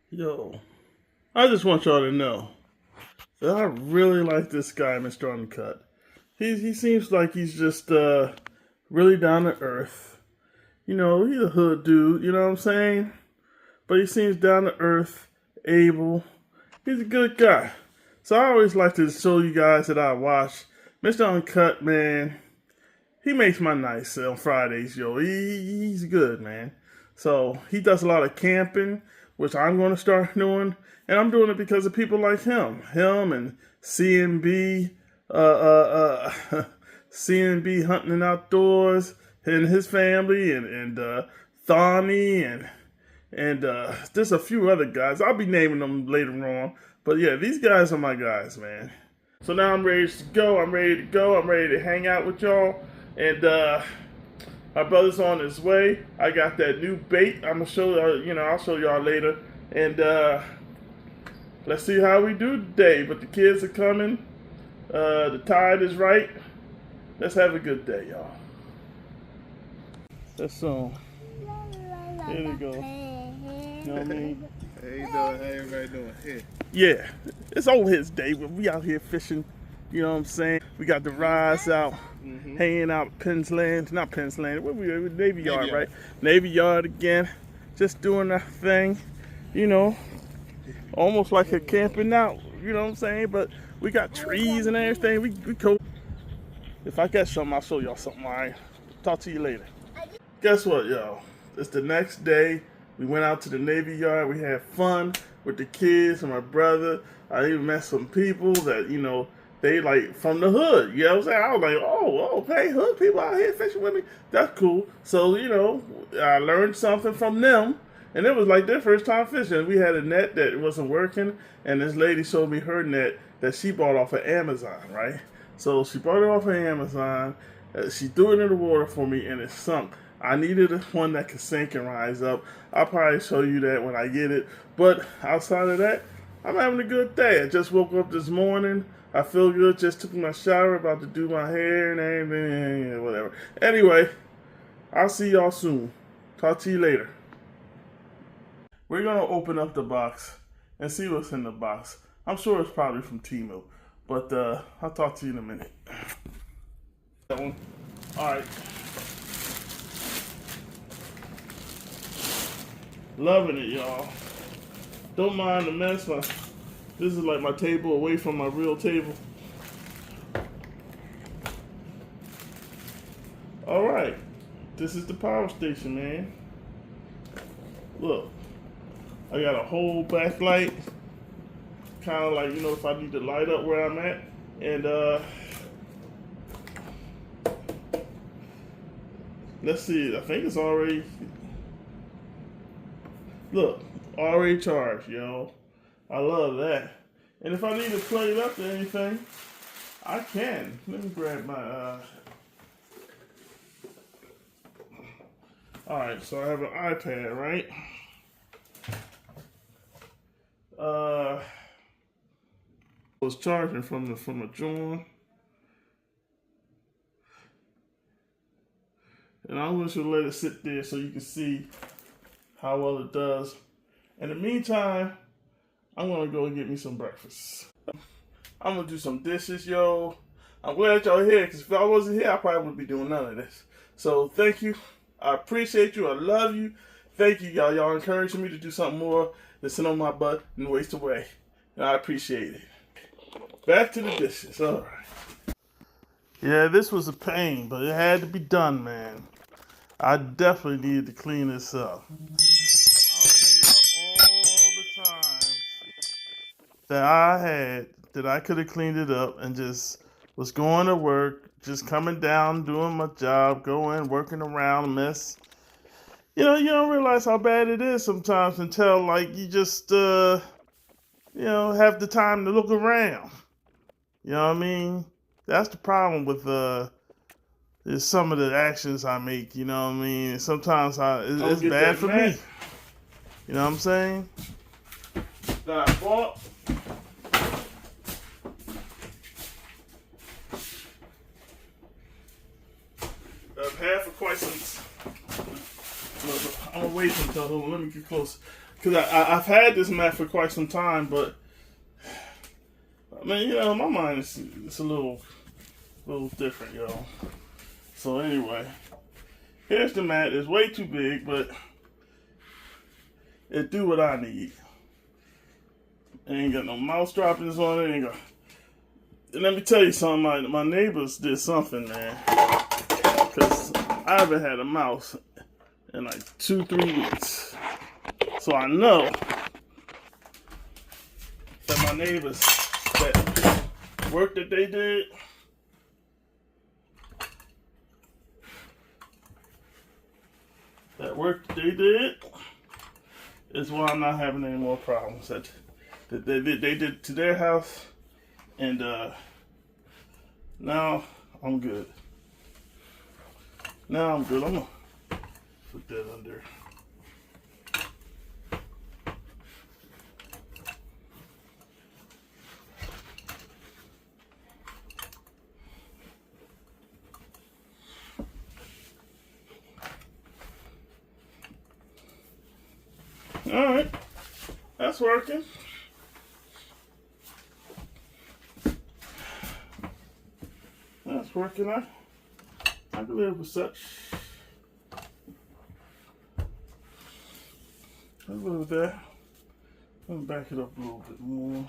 Yo, I just want y'all to know that I really like this guy, Mr. Uncut. He seems like he's just really down to earth. You know, he's a hood dude, you know what I'm saying? But he seems down to earth, able. He's a good guy. So I always like to show you guys that I watch. Mr. Uncut, man, he makes my nights on Fridays, yo. He's good, man. So he does a lot of camping, which I'm going to start doing, and I'm doing it because of people like him and CNB, CNB hunting and outdoors, and his family, and Thorny and there's a few other guys. I'll be naming them later on, but yeah, these guys are my guys, man. So now I'm ready to go. I'm ready to go. I'm ready to hang out with y'all. And my brother's on his way. I got that new bait. I'm gonna show I'll show y'all later. And let's see how we do today. But the kids are coming. The tide is right. Let's have a good day, y'all. That's so. Here we go. You know what I mean? How you doing? How everybody doing? Here. Yeah, it's old his day. We out here fishing. You know what I'm saying? We got the rides out, hanging out at Penn's Land. Not Penn's Land. Where we at? Navy Yard, right? Navy Yard again. Just doing our thing. You know, almost like a camping out. You know what I'm saying? But we got trees and everything. We cool. If I catch something, I'll show y'all something. All right. Talk to you later. Guess what, y'all? It's the next day. We went out to the Navy Yard. We had fun with the kids and my brother. I even met some people that, they like from the hood. You know what I'm saying? I was like, oh, okay, hood people out here fishing with me. That's cool. So, I learned something from them. And it was like their first time fishing. We had a net that wasn't working. And this lady showed me her net that she bought off of Amazon, right? So she bought it off of Amazon. She threw it in the water for me and it sunk. I needed one that could sink and rise up. I'll probably show you that when I get it. But outside of that, I'm having a good day. I just woke up this morning. I feel good. Just took my shower, about to do my hair and everything, whatever. Anyway, I'll see y'all soon. Talk to you later. We're going to open up the box and see what's in the box. I'm sure it's probably from Temu. But I'll talk to you in a minute. That one. All right. Loving it, y'all. Don't mind the mess. This is like my table away from my real table. All right. This is the power station, man. Look. I got a whole backlight. Kind of like, if I need to light up where I'm at. And, let's see. I think it's already... Look, already charged, yo. I love that. And if I need to plug it up to anything, I can. Let me grab my, Alright, so I have an iPad, right? I was charging from a joint. And I'm going to let it sit there so you can see how well it does. In the meantime, I'm gonna go get me some breakfast. I'm gonna do some dishes, yo. I'm glad y'all here, because if I wasn't here, I probably wouldn't be doing none of this. So thank you. I appreciate you. I love you. Thank you, y'all. Y'all encouraging me to do something more than sit on my butt and waste away. And I appreciate it. Back to the dishes. All right. Yeah, this was a pain, but it had to be done, man. I definitely needed to clean this up. I was thinking about all the times that I had that I could have cleaned it up and just was going to work, just coming down, doing my job, going, working around a mess. You don't realize how bad it is sometimes until, like, you just, have the time to look around. You know what I mean? That's the problem with, is some of the actions I make, you know what I mean? Sometimes it's bad for me. You know what I'm saying? That I bought. I've had for quite some. I'm gonna wait until let me get close. because I've had this mat for quite some time, but I mean, my mind is it's a little different, yo. So anyway, here's the mat. It's way too big, but it do what I need. It ain't got no mouse droppings on it. Ain't got. And let me tell you something. My neighbors did something, man. Because I haven't had a mouse in like 2-3 weeks. So I know that my neighbors, that work that they did, is why I'm not having any more problems. That they did to their house, and now I'm good. Now I'm good. I'm gonna put that under. All right, that's working. That's working. I can live with such. I live with that. Let me back it up a little bit more.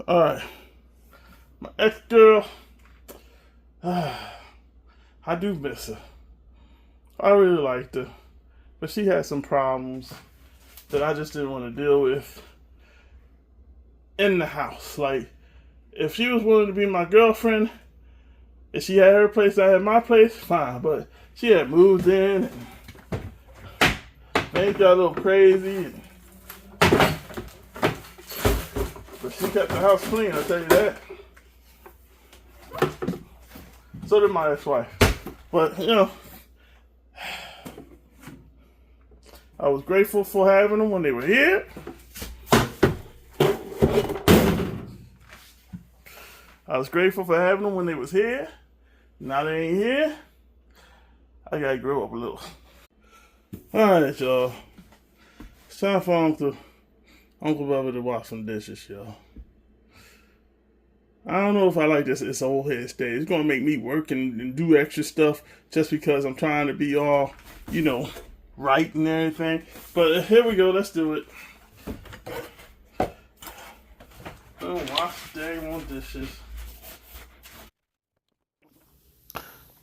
All right. My ex-girl. I do miss her. I really liked her, but she had some problems that I just didn't want to deal with in the house. Like, if she was willing to be my girlfriend, if she had her place, I had my place, fine. But she had moved in, and things got a little crazy. But she kept the house clean, I'll tell you that. So did my ex-wife. But, I was grateful for having them when they were here. I was grateful for having them when they was here. Now they ain't here. I gotta grow up a little. Alright, y'all. It's time for Uncle Bubba to wash some dishes, y'all. I don't know if I like this old head stage. It's gonna make me work and do extra stuff just because I'm trying to be all, right and everything. But here we go. Let's do it. Oh, wash the dang dishes.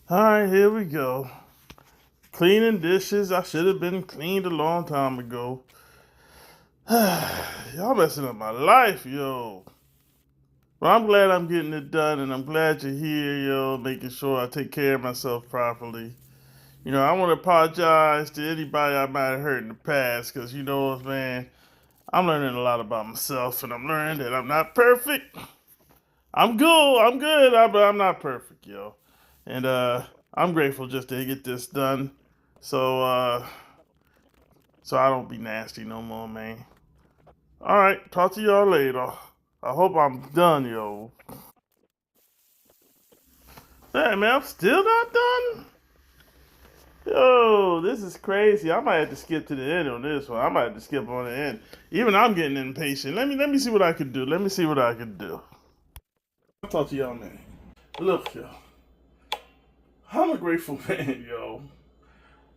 All right, here we go. Cleaning dishes. I should have been cleaned a long time ago. Y'all messing up my life, yo. Well, I'm glad I'm getting it done, and I'm glad you're here, yo, making sure I take care of myself properly. I want to apologize to anybody I might have hurt in the past, because, man, I'm learning a lot about myself, and I'm learning that I'm not perfect. I'm good, but I'm not perfect, yo. And I'm grateful just to get this done, so I don't be nasty no more, man. All right, talk to y'all later. I hope I'm done, yo. Hey, man, I'm still not done? Yo, this is crazy. I might have to skip to the end on this one. I might have to skip on the end. Even I'm getting impatient. Let me see what I can do. I'll talk to y'all, man. Look, yo. I'm a grateful man, yo.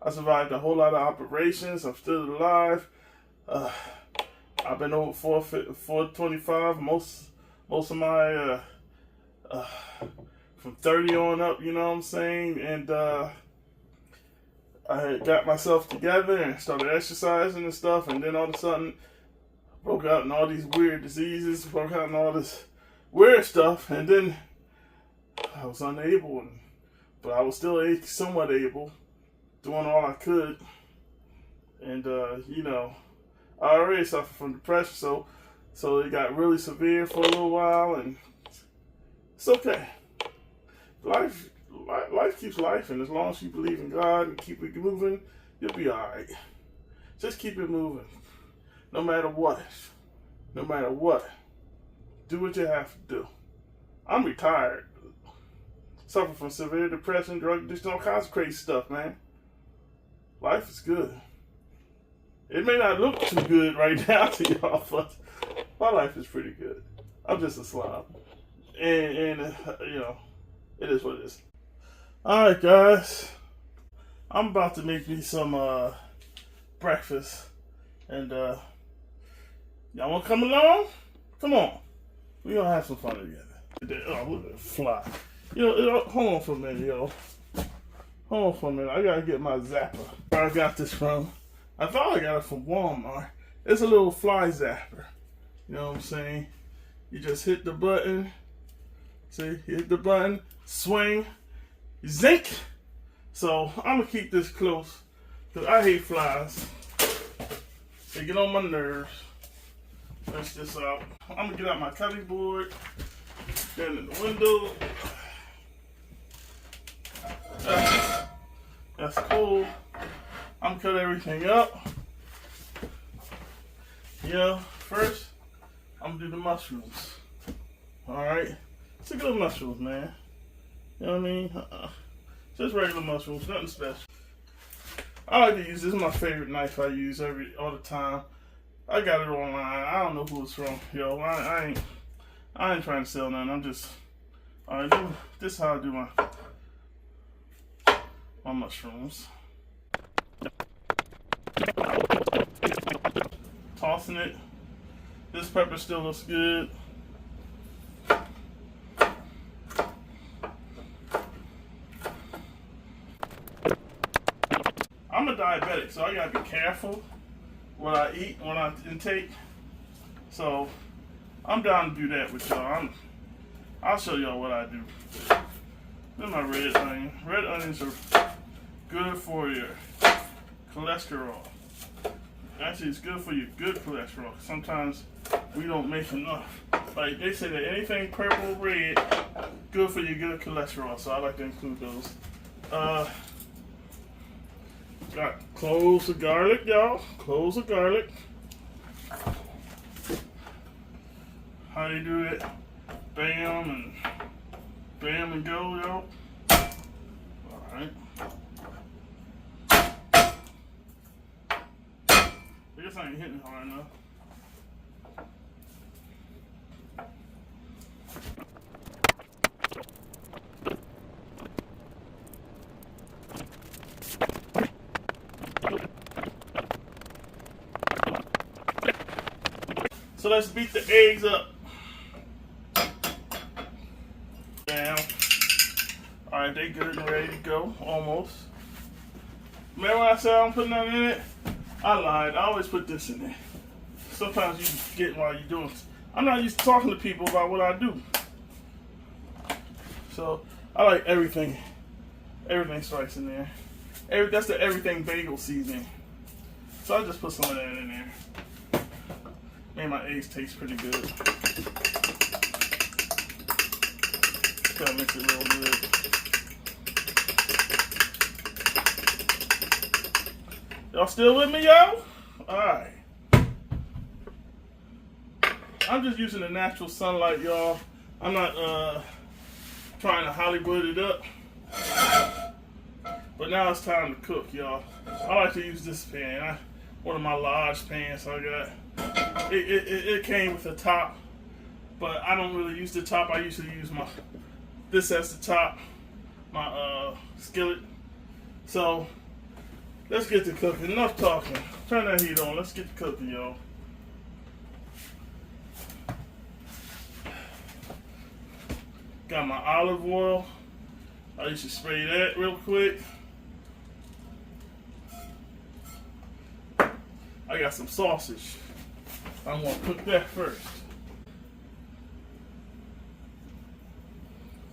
I survived a whole lot of operations. I'm still alive. I've been over 425. Most of my from 30 on up, you know what I'm saying? And I had got myself together and started exercising and stuff, and then all of a sudden broke out in all these weird diseases, broke out in all this weird stuff, and then I was unable, but I was still somewhat able, doing all I could. And I already suffered from depression, so it got really severe for a little while, and it's okay. Life keeps life, and as long as you believe in God and keep it moving, you'll be all right. Just keep it moving, no matter what. No matter what, do what you have to do. I'm retired, suffer from severe depression, drug addiction, all kinds of crazy stuff, man. Life is good. It may not look too good right now to y'all, but my life is pretty good. I'm just a slob. And you know, it is what it is. Alright, guys. I'm about to make me some breakfast. And y'all want to come along? Come on. We're going to have some fun together. Oh, look at that fly. Hold on for a minute, yo. Hold on for a minute. I got to get my zapper. Where I got this from. I thought I got it from Walmart. It's a little fly zapper. You know what I'm saying? You just hit the button. See? Hit the button. Swing. Zink. So, I'm going to keep this close. Because I hate flies. They get on my nerves. Rinse this out. I'm going to get out my cutting board. Get in the window. That's cool. I'm going to cut everything up. First, I'm going to do the mushrooms. Alright? It's a good mushrooms, man. You know what I mean? Just regular mushrooms, nothing special. I like to use, this is my favorite knife I use all the time. I got it online. I don't know who it's from. Yo, I ain't trying to sell nothing. I'm just, alright, this is how I do my mushrooms. Tossing it. This pepper still looks good. I'm a diabetic, so I gotta be careful what I eat, what I intake. So I'm down to do that with y'all. I'll show y'all what I do. This is my red onion. Red onions are good for your cholesterol. Actually, it's good for your good cholesterol. Sometimes we don't make enough. Like they say that anything purple or red, good for your good cholesterol. So I like to include those. Got cloves of garlic, y'all. Cloves of garlic. How they do it? Bam and go, y'all. Alright. I guess I ain't hitting hard enough. So let's beat the eggs up. Down. Alright, they good and ready to go. Almost. Remember when I said I don't put nothing in it? I lied. I always put this in there. Sometimes you forget while you're doing it. I'm not used to talking to people about what I do. So I like everything. Everything strikes in there. That's the everything bagel seasoning. So I just put some of that in there. Made my eggs taste pretty good. Gotta mix it real good. Y'all still with me, y'all? Alright. I'm just using the natural sunlight, y'all. I'm not trying to Hollywood it up. But now it's time to cook, y'all. I like to use this pan. One of my large pans I got. It came with a top, but I don't really use the top. I usually use this as the top, my skillet. So let's get to cooking. Enough talking. Turn that heat on. Let's get to cooking, y'all. Got my olive oil. I used to spray that real quick. I got some sausage. I'm gonna cook that first.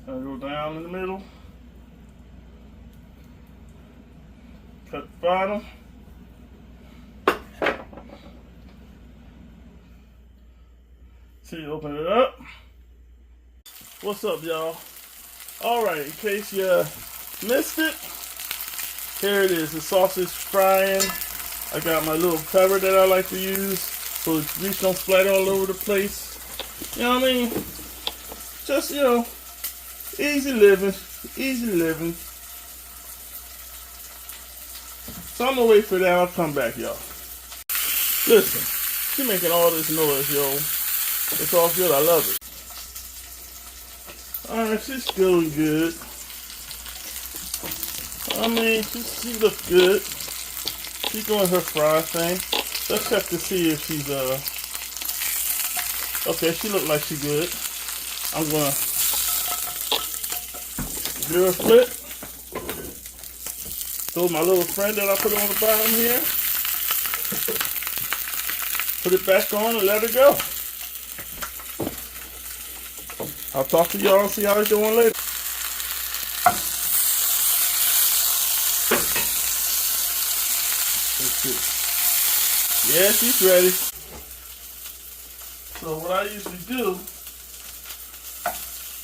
I'll go down in the middle. Cut the bottom. See, open it up. What's up, y'all? Alright, in case you missed it, here it is, the sausage frying. I got my little cover that I like to use so the grease don't splatter all over the place. You know what I mean? Just, easy living. Easy living. So I'm gonna wait for that. I'll come back, y'all. Listen, she making all this noise, yo. It's all good. I love it. Alright, she's feeling good. I mean, she looks good. She's doing her fry thing. Let's check to see if she's, okay, she look like she good. I'm gonna give her a flip. Throw my little friend that I put on the bottom here. Put it back on and let her go. I'll talk to y'all and see how it's doing later. Let's see. Yeah, she's ready. So what I usually do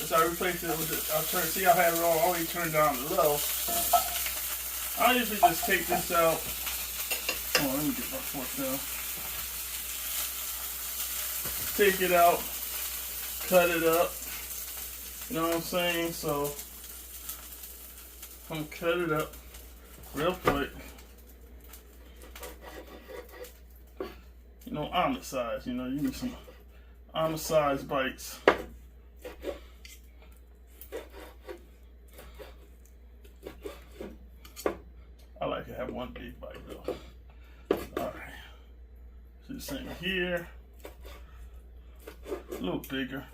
is I replace it with it. See, I have it already turned down to low. I usually just take this out. Hold on, let me get my fork down. Take it out, cut it up. You know what I'm saying? So I'm gonna cut it up real quick. You know, omelet size. You know, you need some omelet size bites. I like to have one big bite though. Alright. So the same here. A little bigger.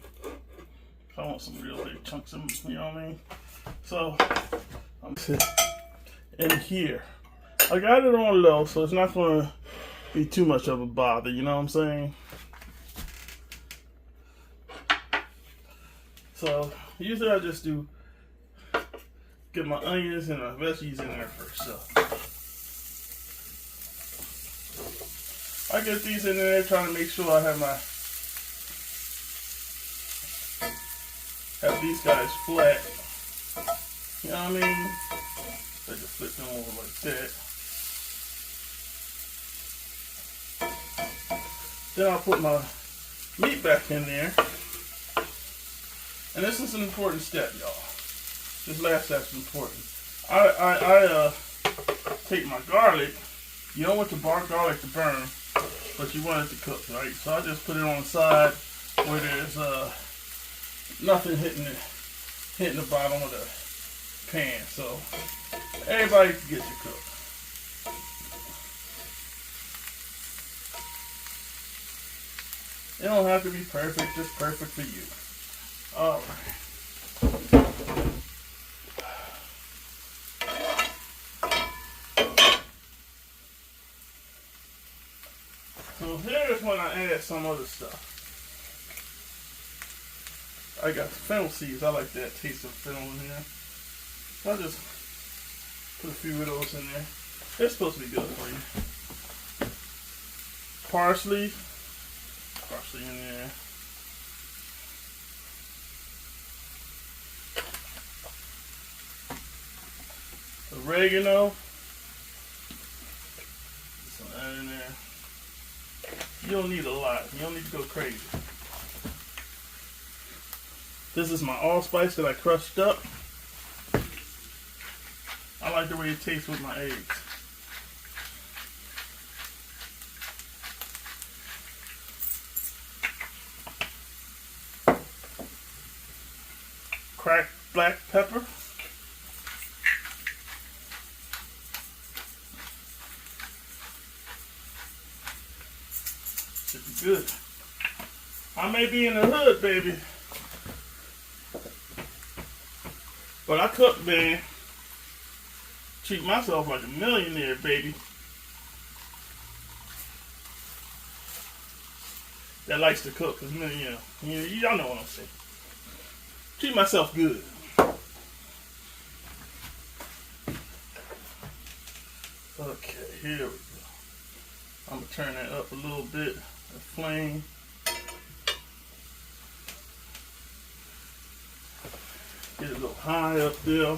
I want some real big chunks of, you know what I mean? So, I'm in here. I got it on low, so it's not going to be too much of a bother, you know what I'm saying? So, usually I just do, get my onions and my veggies in there first, so. I get these in there trying to make sure I have these guys flat. You know what I mean? So I just flip them over like that. Then I'll put my meat back in there. And this is an important step, y'all. This last step's important. I take my garlic. You don't want the garlic to burn, but you want it to cook, right? So I just put it on the side where there's nothing hitting the bottom of the pan, so everybody can get to cook. It don't have to be perfect, just perfect for you. All right. So here's when I add some other stuff. I got fennel seeds. I like that taste of fennel in here. So I just put a few of those in there. They're supposed to be good for you. Parsley in there. Oregano. Some of that in there. You don't need a lot. You don't need to go crazy. This is my allspice that I crushed up. I like the way it tastes with my eggs. Cracked black pepper. Should be good. I may be in the hood, baby. But I cook, man. Treat myself like a millionaire, baby. That likes to cook, cause you know, y'all know what I'm saying. Treat myself good. Okay, here we go. I'm gonna turn that up a little bit. The flame. Get it a little high up there.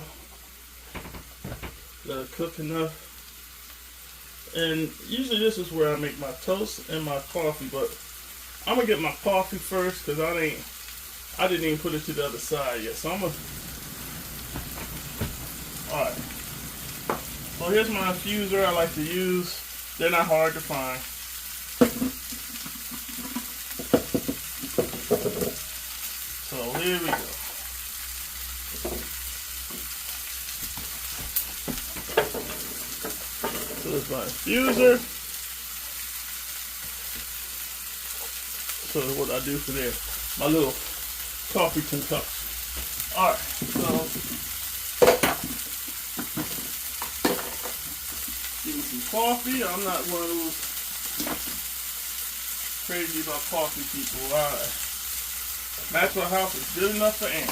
Let it cook enough. And usually this is where I make my toast and my coffee, but I'm gonna get my coffee first because I didn't even put it to the other side yet. So I'm gonna Alright. So here's my infuser I like to use. They're not hard to find. So here we go. So there's my infuser. So what I do for there, my little coffee concoction. Alright, so give me some coffee. I'm not one of those crazy about coffee people. Alright. Maxwell House is good enough for Ann.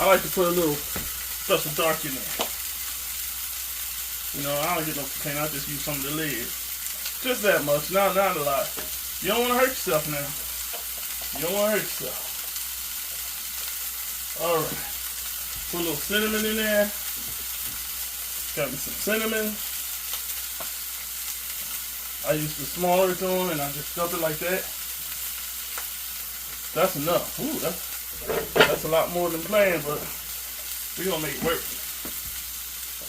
I like to put a little special dark in there. You know, I don't get no container, I just use some of the lid. Just that much, not a lot. You don't want to hurt yourself now. You don't want to hurt yourself. Alright. Put a little cinnamon in there. Got me some cinnamon. I use the smaller tone and I just dump it like that. That's enough. Ooh, that's a lot more than planned, but we're gonna make it work.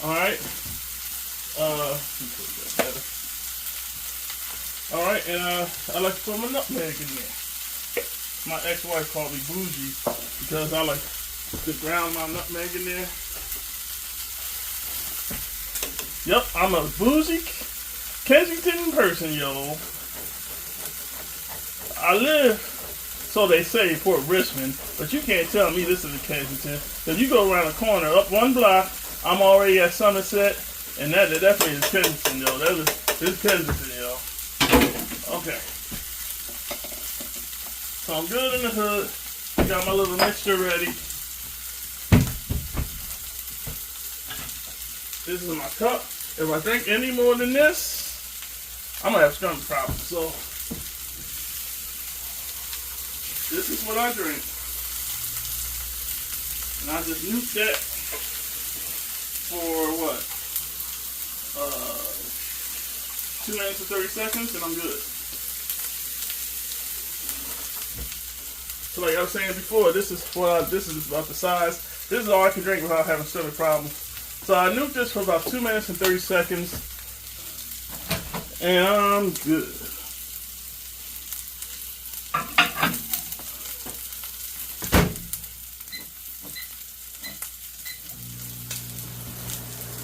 Alright. Alright, and I like to put my nutmeg in there. My ex-wife called me bougie because I like to ground my nutmeg in there. Yep, I'm a bougie Kensington person, yo. I live, so they say, Port Richmond, but you can't tell me this is a Kensington. If you go around the corner, up one block, I'm already at Somerset, and that definitely is Kensington, yo. This is Kensington, yo. Okay. So I'm good in the hood. Got my little mixture ready. This is my cup. If I drink any more than this, I'm gonna have stomach problems. So this is what I drink. And I just nuke that for what? 2 minutes and 30 seconds and I'm good. So like I was saying before, this is about the size. This is all I can drink without having stomach problems. So I nuked this for about 2 minutes and 30 seconds. And I'm good.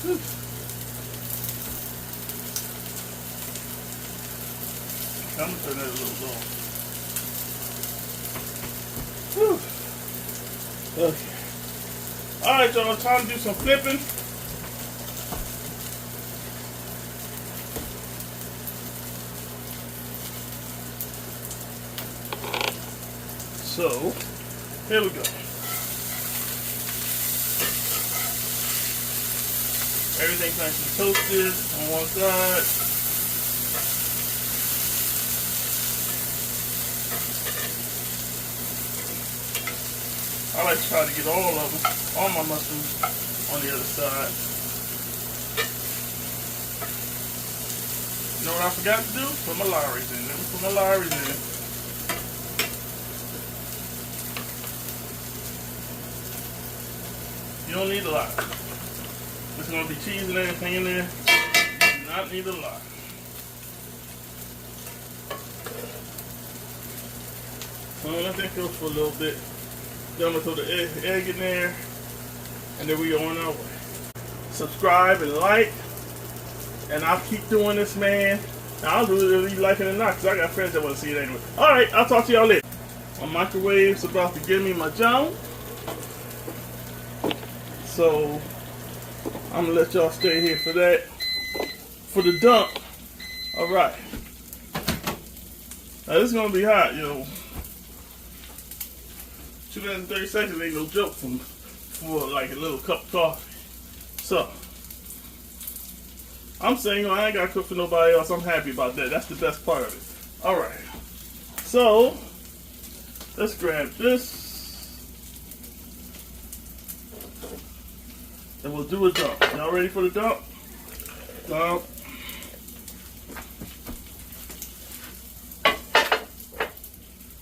Whew. I'm gonna turn that a little low. Whew. Okay. Alright, y'all, time to do some flipping. So, here we go. Everything's nice and toasted on one side. I like to try to get all of them, all my mushrooms on the other side. You know what I forgot to do? Put my Lowry's in. Let me put my Lowry's in. You don't need a lot. There's going to be cheese and everything in there. You do not need a lot. So I'm going to let that go for a little bit. Then I'm going to throw the egg in there. And then we go on our way. Subscribe and like. And I'll keep doing this, man. Now, I'll do it whether you like it or not, because I got friends that want to see it anyway. Alright, I'll talk to y'all later. My microwave's about to give me my jump. So, I'm going to let y'all stay here for that. For the dump. Alright. Now, this is going to be hot, yo. 2 minutes and 30 seconds ain't no joke for like a little cup of coffee. So, I'm saying, I ain't got to cook for nobody else. I'm happy about that. That's the best part of it. Alright. So, let's grab this. And we'll do a dump. Y'all ready for the dump? Dump.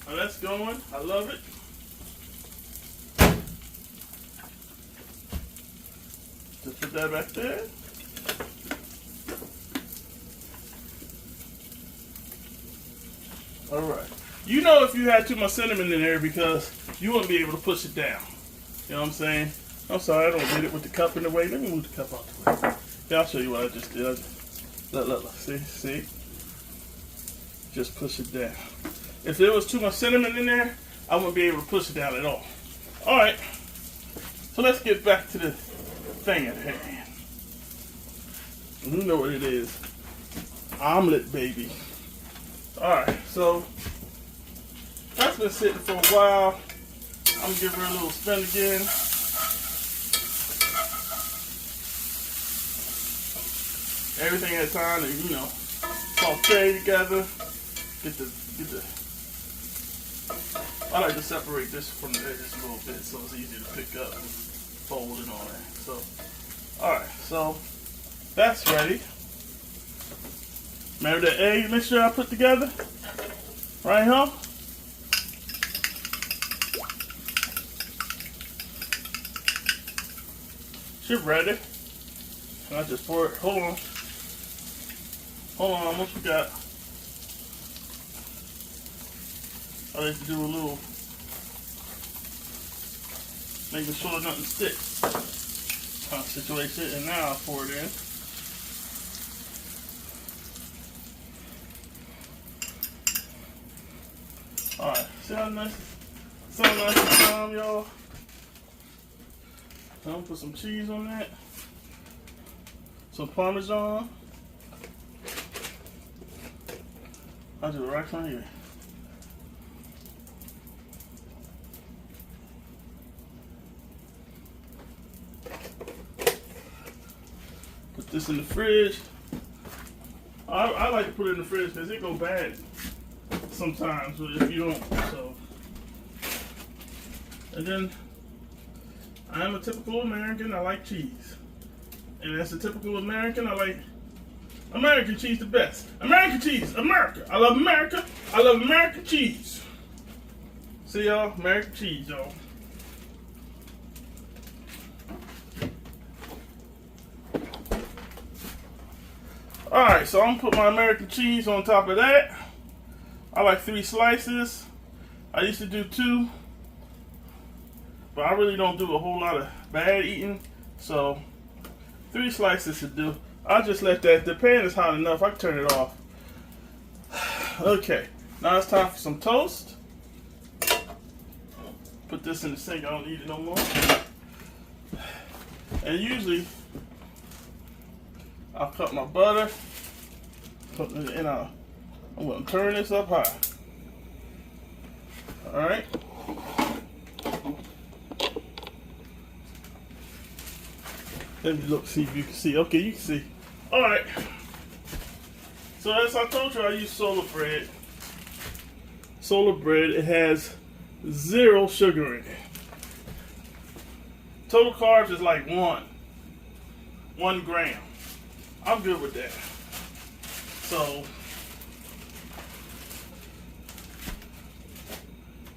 Now that's going. I love it. Put that back there. All right. You know if you had too much cinnamon in there because you wouldn't be able to push it down. You know what I'm saying? I'm sorry, I don't get it with the cup in the way. Let me move the cup out the way. Yeah, I'll show you what I just did. Look. See? Just push it down. If there was too much cinnamon in there, I wouldn't be able to push it down at all. All right. So let's get back to the thing at hand. You know what it is. Omelet, baby. Alright, so that's been sitting for a while. I'm gonna give her a little spin again. Everything at time to, saute together. Get the I like to separate this from the edges a little bit so it's easier to pick up and fold and all that. So alright, so that's ready. Remember the egg mixture I put together? Right, huh? She's ready. And I just pour it. Hold on, what you got? I like to do a little, making sure nothing sticks kind of situation. And now I'll pour it in. Alright, see how nice and calm, y'all? I'm gonna put some cheese on that. Some Parmesan. I'll do it right from here. Put this in the fridge. I like to put it in the fridge because it go bad sometimes if you don't. So, and then I am a typical American. I like cheese, and as a typical American, I like American cheese the best. American cheese, America. I love America. I love American cheese. See y'all, American cheese, y'all. All right, so I'm gonna put my American cheese on top of that. I like 3 slices. I used to do 2, but I really don't do a whole lot of bad eating, so 3 slices should do. I'll just let that, the pan is hot enough, I can turn it off. Okay, now it's time for some toast. Put this in the sink, I don't need it no more. And usually, I'll cut my butter, and I'm going to turn this up high. Alright. Let me look, see if you can see. Okay, you can see. Alright. So as I told you, I use solar bread. Solar bread, it has 0 sugar in it. Total carbs is like 1 gram. I'm good with that. So,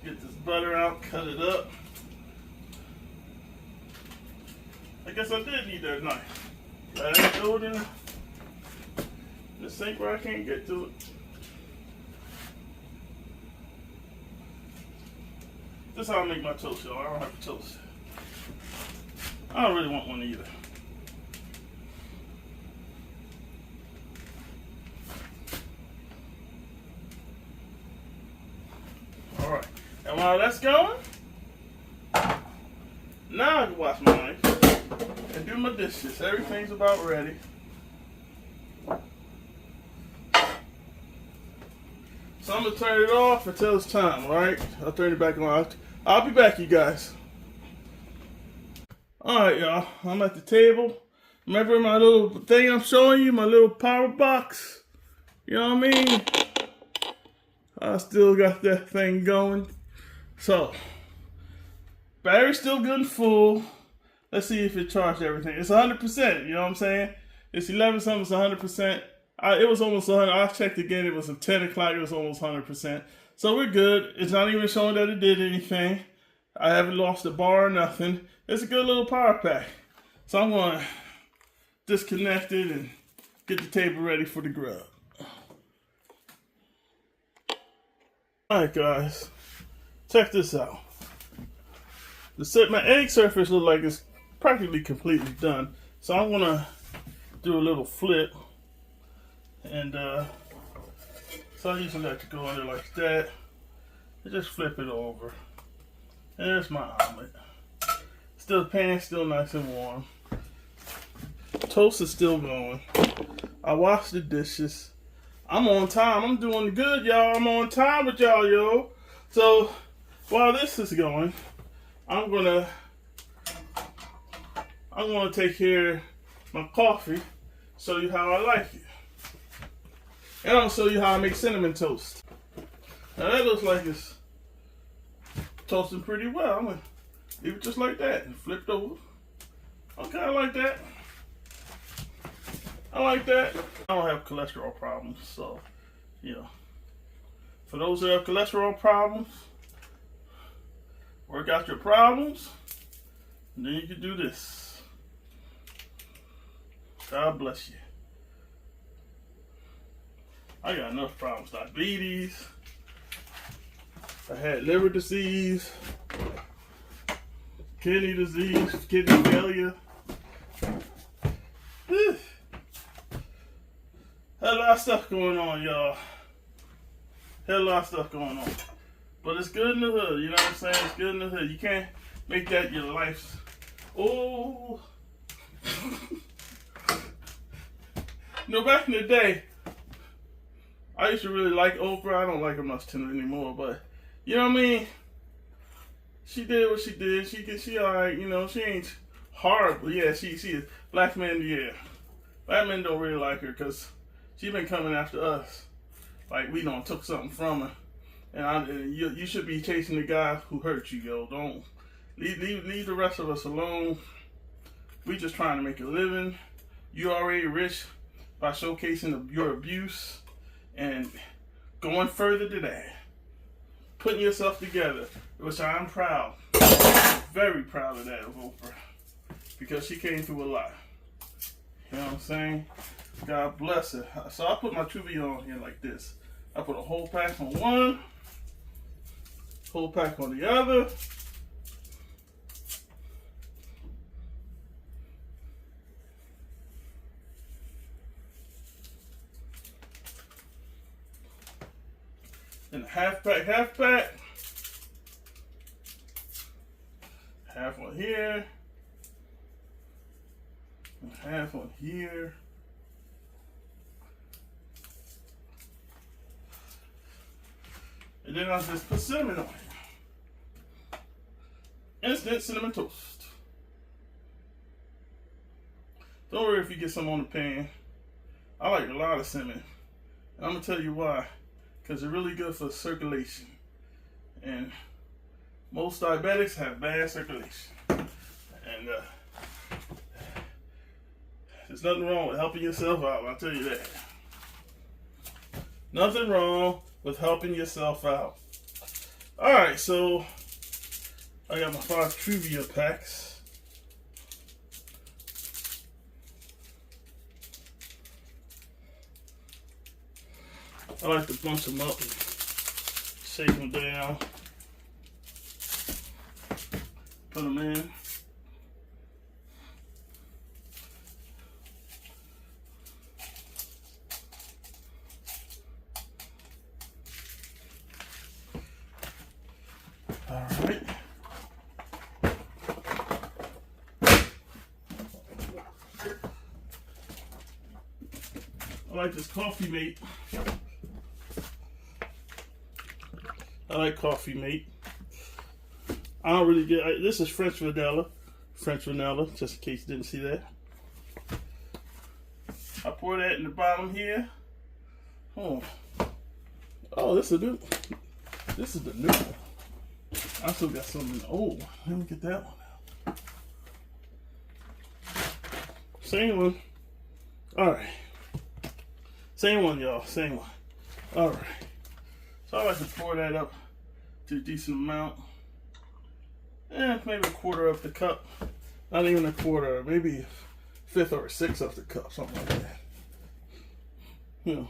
get this butter out, cut it up. I guess I did need that knife. I didn't throw it in the sink where I can't get to it. This is how I make my toast, y'all. I don't have a toast. I don't really want one either. Alright. And while that's going, now I can wash my knife and do my dishes. Everything's about ready. So I'm going to turn it off until it's time, alright? I'll turn it back on. I'll be back, you guys. Alright, y'all. I'm at the table. Remember my little thing I'm showing you? My little power box? You know what I mean? I still got that thing going. So, battery's still good and full. Let's see if it charged everything. It's 100%, you know what I'm saying? It's 11 something, it's 100%. It was almost 100. I checked again, it was at 10 o'clock, it was almost 100%. So we're good. It's not even showing that it did anything. I haven't lost a bar or nothing. It's a good little power pack. So I'm going to disconnected and get the table ready for the grub. Alright guys, check this out. My egg surface looks like it's practically completely done. So I'm gonna do a little flip. And so I usually like to go under like that. And just flip it over. And there's my omelet. Still, the pan's still nice and warm. Toast is still going. I washed the dishes. I'm on time. I'm doing good, y'all. I'm on time with y'all, yo. So while this is going, I'm gonna take care of my coffee, show you how I like it. And I'm gonna show you how I make cinnamon toast. Now that looks like it's toasting pretty well. I'm gonna leave it just like that and flip it over. Okay, I like that. I like that. I don't have cholesterol problems, so, you know. For those that have cholesterol problems, work out your problems, and then you can do this. God bless you. I got enough problems. Diabetes. I had liver disease, kidney disease, kidney failure. Had a lot of stuff going on, y'all. Had a lot of stuff going on. But it's good in the hood, you know what I'm saying? It's good in the hood. You can't make that your life. Oh. You know, back in the day, I used to really like Oprah. I don't like her much anymore, but you know what I mean? She did what she did. She alright, you know, she ain't horrible. Yeah, she is. Black men, yeah. Black men don't really like her because she been coming after us. Like we done took something from her. And you should be chasing the guy who hurt you, yo. Don't leave the rest of us alone. We just trying to make a living. You already rich by showcasing your abuse and going further to that. Putting yourself together, which I'm proud. Very proud of that of Oprah. Because she came through a lot. You know what I'm saying? God bless her. So I put my Truvia on here like this. I put a whole pack on one, whole pack on the other. And half pack. Half on here. And half on here. And then I'll just put cinnamon on it. Instant cinnamon toast. Don't worry if you get some on the pan. I like a lot of cinnamon. And I'm going to tell you why. Because it's really good for circulation. And most diabetics have bad circulation. And there's nothing wrong with helping yourself out, I'll tell you that. Nothing wrong with helping yourself out. Alright, so I got my 5 Truvia packs. I like to bunch them up and shake them down. Put them in. Alright. I like this Coffee Mate. I like Coffee Mate. I don't really get. This is French vanilla. French vanilla, just in case you didn't see that. I pour that in the bottom here. Oh, this is the new one. I still got some in the old. Let me get that one out. Same one. Alright. Same one, y'all. Same one. Alright. So I like to pour that up to a decent amount. And maybe a quarter of the cup. Not even a quarter. Maybe fifth or a sixth of the cup, something like that. You know,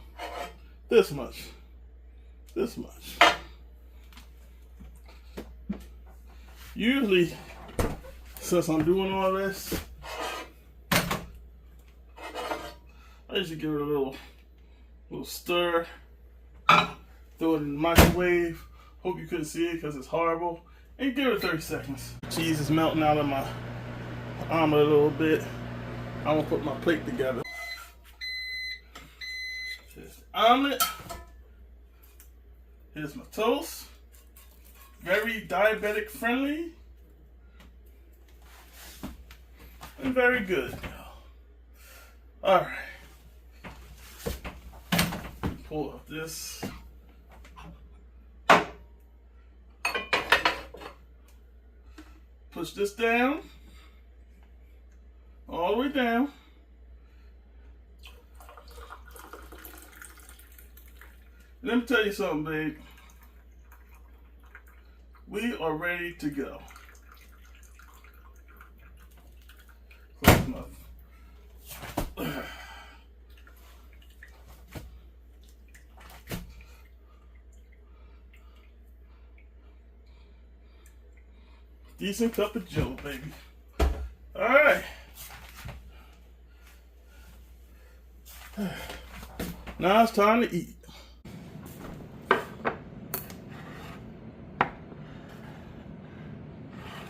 this much. This much. Usually, since I'm doing all this, I usually give it a little stir, throw it in the microwave. Hope you couldn't see it because it's horrible. And give it 30 seconds. Cheese is melting out of my omelet a little bit. I'm gonna put my plate together. Here's the omelet. Here's my toast. Very diabetic friendly. And very good. Alright. Pull up this. Push this down. All the way down. Let me tell you something, babe. We are ready to go. Close my... Decent cup of Joe, baby. All right. Now it's time to eat.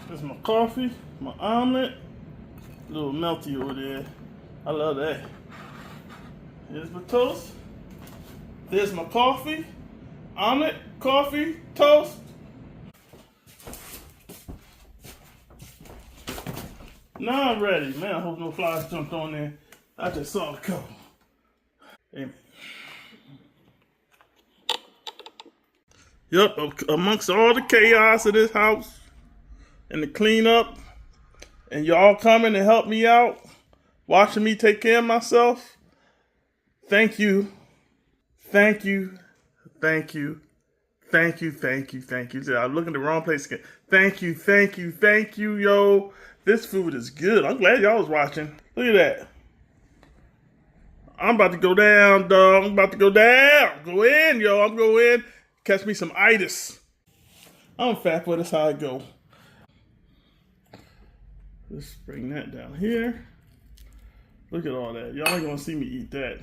There's my coffee, my omelet. A little melty over there. I love that. Here's my toast. There's my coffee, omelet, coffee, toast. Now I'm ready. Man, I hope no flies jumped on there. I just saw a couple. Amen. Yep, amongst all the chaos of this house and the cleanup, and y'all coming to help me out, watching me take care of myself, thank you. Thank you. Thank you. Thank you, thank you, thank you. I'm looking in the wrong place again. Thank you, thank you, thank you, yo. This food is good. I'm glad y'all was watching. Look at that. I'm about to go down, dog. I'm about to go down. Go in, yo. I'm going in. Catch me some itis. I'm fat, but that's how I go. Let's bring that down here. Look at all that. Y'all ain't gonna see me eat that.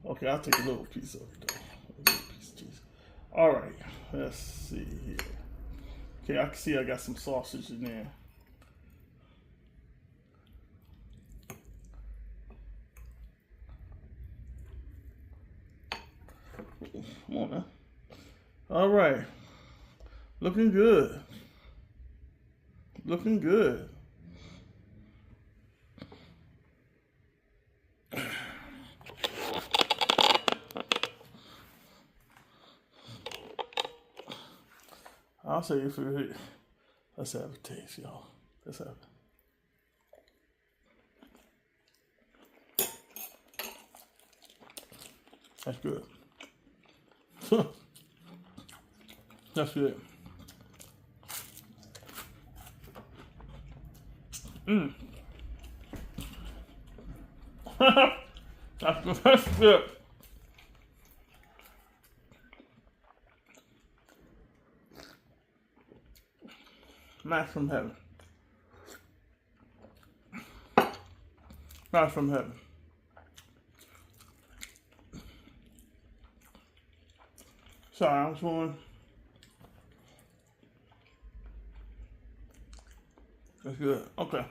Okay, I'll take a little piece of it, though. A little piece of cheese. All right. Let's see here. Okay, I can see I got some sausage in there. Come on now. All right. Looking good. Looking good. I'll say if it. Let's have a taste, y'all. Let's have it. That's good. That's good. That's good. Mash from heaven. Mash from heaven. Sorry, I was going. That's good. Okay.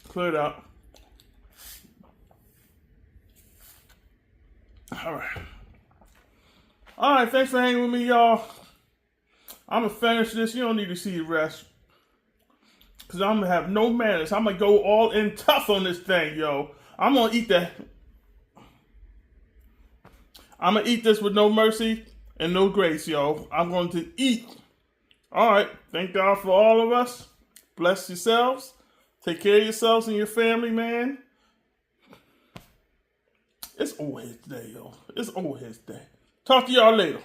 Clear it out. All right. All right, thanks for hanging with me, y'all. I'm going to finish this. You don't need to see the rest. Because I'm going to have no manners. I'm going to go all in tough on this thing, yo. I'm going to eat that. I'm going to eat this with no mercy and no grace, yo. I'm going to eat. All right. Thank God for all of us. Bless yourselves. Take care of yourselves and your family, man. It's old heads day, yo. It's old heads day. Talk to y'all later.